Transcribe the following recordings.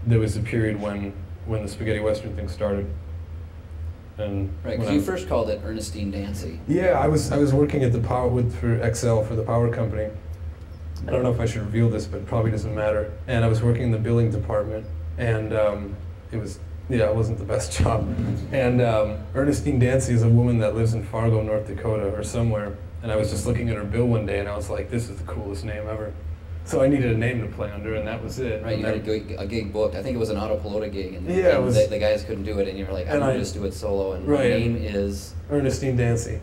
there was a period when the spaghetti western thing started. And right, because you first called it Ernestine Dancy. Yeah, I was working at the for Excel for the power company. I don't know if I should reveal this, but it probably doesn't matter. And I was working in the billing department, and it wasn't the best job. And Ernestine Dancy is a woman that lives in Fargo, North Dakota, or somewhere. And I was just looking at her bill one day, and I was like, "This is the coolest name ever." So I needed a name to play under, and that was it. Right, you had a gig booked. I think it was an Auto Pelota gig, and, yeah, the guys couldn't do it, and you were like, I'm going to just do it solo, and my name is... Ernestine Dancy,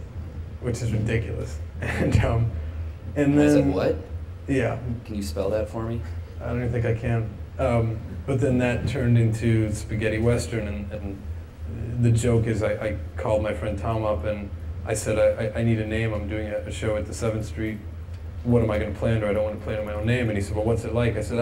which is ridiculous. And then... I said, what? Yeah. Can you spell that for me? I don't even think I can. But then that turned into spaghetti western, and the joke is I called my friend Tom up, and I said, I need a name. I'm doing a show at the 7th Street. What am I going to play under? I don't want to play under my own name. And he said, well, what's it like? I said,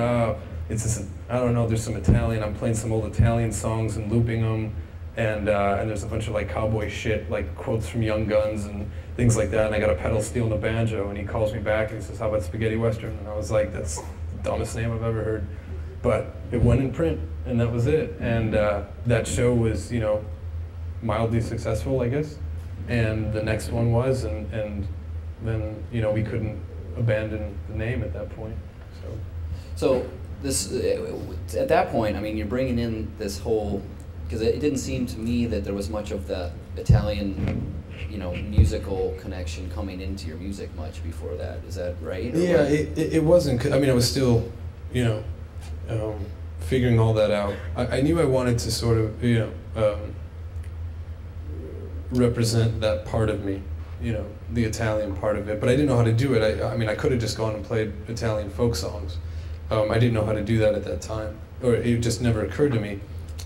it's this, I don't know, there's some Italian. I'm playing some old Italian songs and looping them. And there's a bunch of like cowboy shit, like quotes from Young Guns and things like that. And I got a pedal steel and a banjo. And he calls me back and he says, how about spaghetti western? And I was like, that's the dumbest name I've ever heard. But it went in print, and that was it. And that show was, mildly successful, I guess. And the next one was, and then, we couldn't abandon the name at that point. So this at that point, I mean, you're bringing in this whole, because it didn't seem to me that there was much of the Italian, musical connection coming into your music much before that. Is that right? Yeah, it wasn't. I mean, I was still, figuring all that out. I knew I wanted to sort of, represent that part of me. The Italian part of it, but I didn't know how to do it. I mean, I could have just gone and played Italian folk songs. I didn't know how to do that at that time, or it just never occurred to me.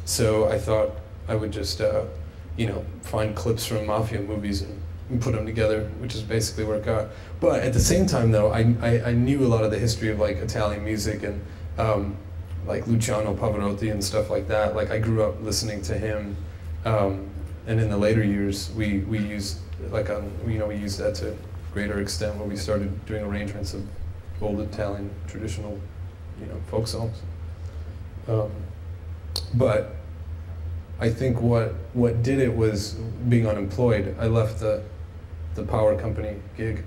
So I thought I would just, find clips from mafia movies and put them together, which is basically where it got. But at the same time, though, I knew a lot of the history of like Italian music and like Luciano Pavarotti and stuff like that. Like I grew up listening to him, and in the later years, we used. We used that to a greater extent when we started doing arrangements of old Italian traditional, folk songs. But I think what did it was being unemployed. I left the power company gig,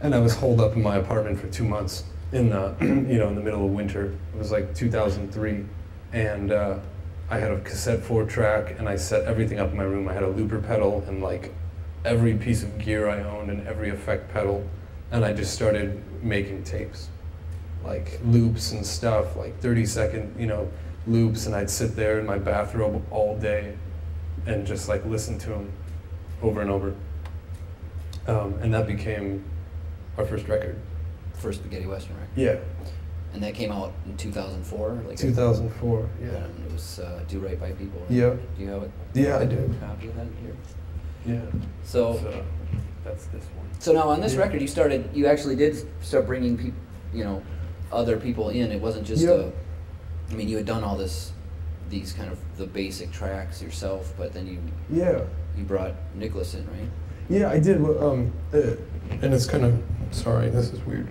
and I was holed up in my apartment for 2 months in the in the middle of winter. It was like 2003, and I had a cassette 4-track, and I set everything up in my room. I had a looper pedal and like every piece of gear I owned and every effect pedal, and I just started making tapes, like loops and stuff, like 30-second, loops, and I'd sit there in my bathrobe all day and just like listen to them over and over. And that became our first record. First spaghetti western record? Yeah. And that came out in 2004? 2004, yeah. It was Do Right by People. Right? Yeah. Do you have it? Yeah, I do. Copy of that here? Yeah. So that's this one. So now on this record, you actually did start bringing people, other people in. It wasn't just I mean, you had done all these kind of the basic tracks yourself, but then you brought Nicholas in, right? Yeah, I did. And it's kind of, sorry, this is weird.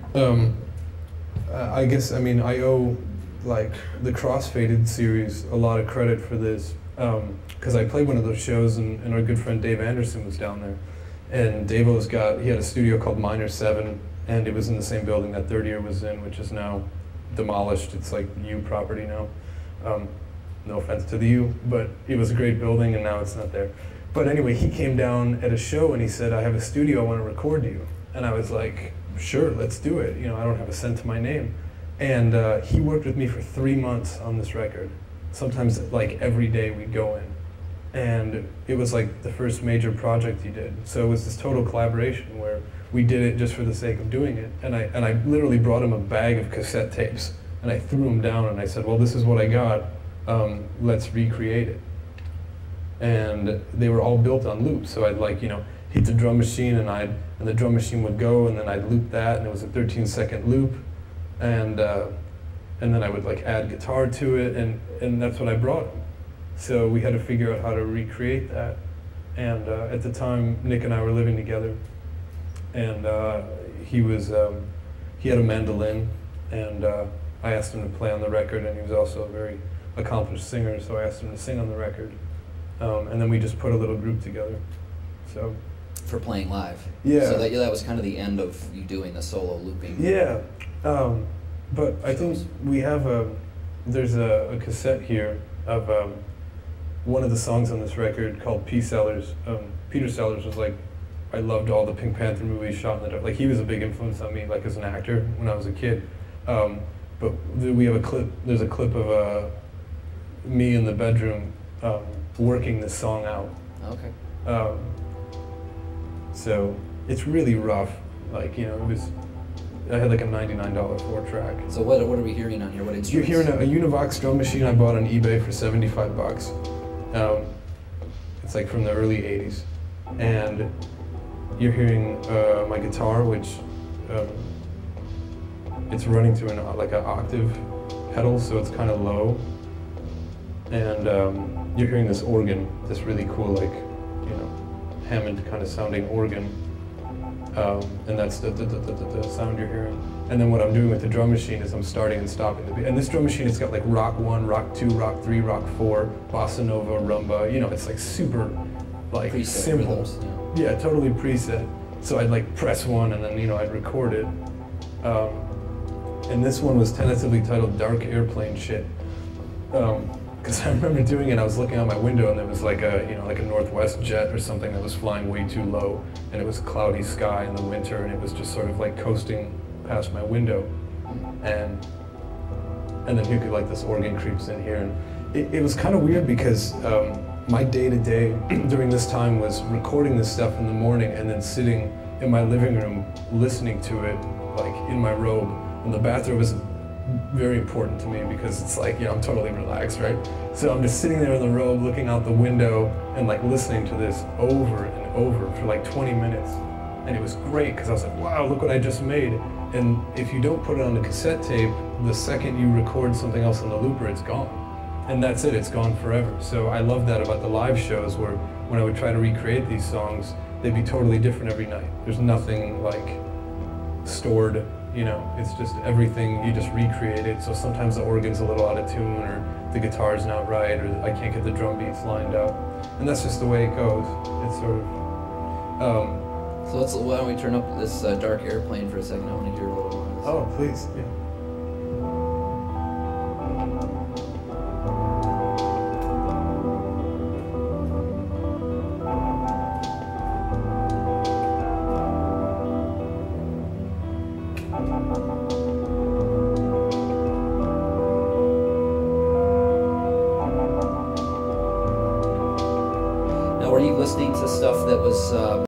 I guess, I mean, I owe like the Crossfaded series a lot of credit for this. Because I played one of those shows, and our good friend Dave Anderson was down there. And he had a studio called Minor 7, and it was in the same building that Third Ear was in, which is now demolished. It's like U property now. No offense to the U, but it was a great building, and now it's not there. But anyway, he came down at a show, and he said, I have a studio, I want to record you. And I was like, sure, let's do it. I don't have a cent to my name. And he worked with me for 3 months on this record. Sometimes like every day we'd go in. And it was like the first major project he did. So it was this total collaboration where we did it just for the sake of doing it. And I literally brought him a bag of cassette tapes, and I threw them down, and I said, well, this is what I got, let's recreate it. And they were all built on loops. So I'd like, hit the drum machine, and the drum machine would go, and then I'd loop that, and it was a 13-second loop. And then I would like add guitar to it, and that's what I brought him. So we had to figure out how to recreate that. And at the time, Nick and I were living together, and he had a mandolin, and I asked him to play on the record, and he was also a very accomplished singer, so I asked him to sing on the record. And then we just put a little group together. So. For playing live. Yeah. So that was kind of the end of you doing the solo looping. Yeah. But I think we have there's a cassette here of one of the songs on this record called P. Sellers. Peter Sellers was like, I loved all the Pink Panther movies shot in the dark. Like, he was a big influence on me, like, as an actor when I was a kid. But we have a clip, there's a clip of me in the bedroom working this song out. Okay. So it's really rough. Like, you know, I had like a $99 4-track. So what are we hearing on here? What instruments? You're hearing a Univox drum machine I bought on eBay for $75. It's like from the early 80s. And you're hearing my guitar, which it's running through like an octave pedal, so it's kind of low. And you're hearing this organ, this really cool, like, you know, Hammond kind of sounding organ. And that's the sound you're hearing. And then what I'm doing with the drum machine is I'm starting and stopping the beat. And this drum machine, it's got like rock 1, rock 2, rock 3, rock 4, bossa nova, rumba. You know, it's like super, like, preset simple. Rhythms, yeah, totally preset. So I'd like press 1 and then, you know, I'd record it. And this one was tentatively titled Dark Airplane Shit. Because I remember doing it, I was looking out my window and there was like a, you know, like a Northwest jet or something that was flying way too low, and it was cloudy sky in the winter, and it was just sort of like coasting past my window, and then here like this organ creeps in here, and it was kind of weird because my day-to-day during this time was recording this stuff in the morning and then sitting in my living room listening to it, like in my robe, and the bathrobe is very important to me because it's like, you know, I'm totally relaxed, right? So I'm just sitting there in the robe looking out the window and like listening to this over and over for like 20 minutes. And it was great because I was like, wow, look what I just made. And if you don't put it on the cassette tape, the second you record something else on the looper, it's gone. And that's it, it's gone forever. So I love that about the live shows, where when I would try to recreate these songs, they'd be totally different every night. There's nothing like stored. You know, it's just everything, you just recreate it. So sometimes the organ's a little out of tune, or the guitar's not right, or I can't get the drum beats lined up. And that's just the way it goes. It's sort of... So why don't we turn up this Dark Airplane for a second? I want to hear a little more of this. Oh, please, yeah. Now, were you listening to stuff that was